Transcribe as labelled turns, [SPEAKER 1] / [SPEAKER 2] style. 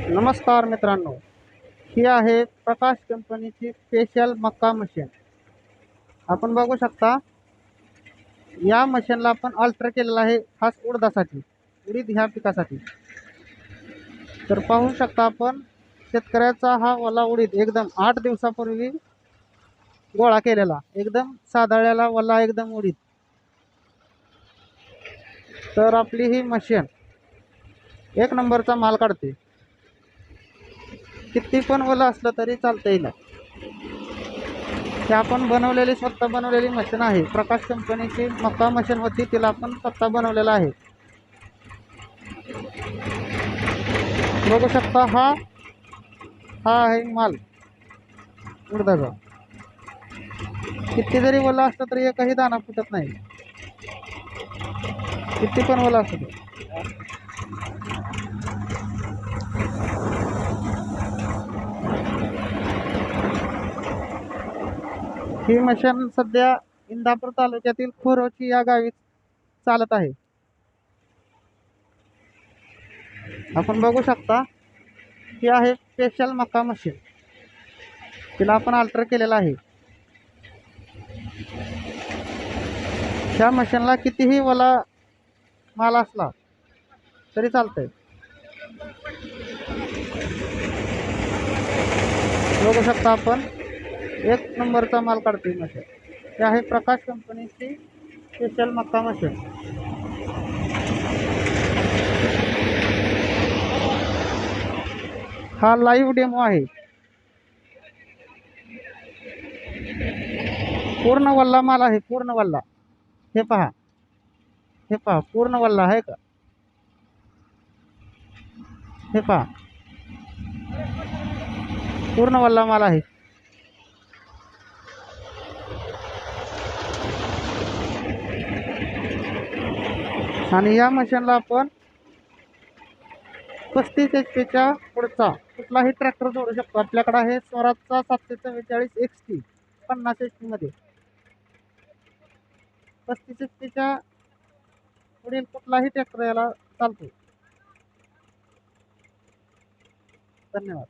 [SPEAKER 1] नमस्कार मित्रांनो, ही आहे प्रकाश कंपनीची स्पेशल मक्का मशीन. आपण बघू शकता, या मशीनला आपण अल्टर केलेला आहे खास उडदासाठी, उडीद ह्या पिकासाठी. तर पाहू शकता आपण, शेतकऱ्याचा हा ओला उडीद एकदम 8 दिवसापूर्वी गोळा केलेला, एकदम साधाळ्याला ओला एकदम उडीद. तर आपली ही मशीन एक नंबरचा माल काढते. किती पण ओलं असलं तरी चालतं येईल. ही आपण बनवलेली, स्वतः बनवलेली मशीन आहे. प्रकाश कंपनीची मक्का मशीन होती, तिला आपण स्वतः बनवलेला आहे. बघू शकता, हा आहे माल उडदाचा. किती जरी ओला असलं तरी एकही दाणा फुटत नाही, किती पण ओला असतो. ही मशीन सध्या इंदापूर तालुक्यातील खोरोची या गावी चालत आहे. आपण बघू शकता, ही आहे स्पेशल मक्का मशीन. तिला आपण अल्टर केलेला आहे. ह्या मशीनला कितीही ओला माल असला तरी चालतंय. बघू शकता आपण, एक नंबरचा माल काढतोय मशीन. हे आहे प्रकाश कंपनीची स्पेशल मक्का मशीन. हा लाईव्ह डेमो आहे. पूर्ण वल्ला माल आहे, पूर्ण वल्ला. हे पहा, हे पहा, पूर्ण वल्ला आहे का? हे पहा, पूर्ण वल्ला माल आहे. आणि या मशीनला आपण 35 HP पुढचा कुठलाही ट्रॅक्टर जोडू शकतो. आपल्याकडे आहे स्वराजचा 744 XT 50 HP मध्ये. 35 HP पुढील कुठलाही ट्रॅक्टर याला चालतो. धन्यवाद.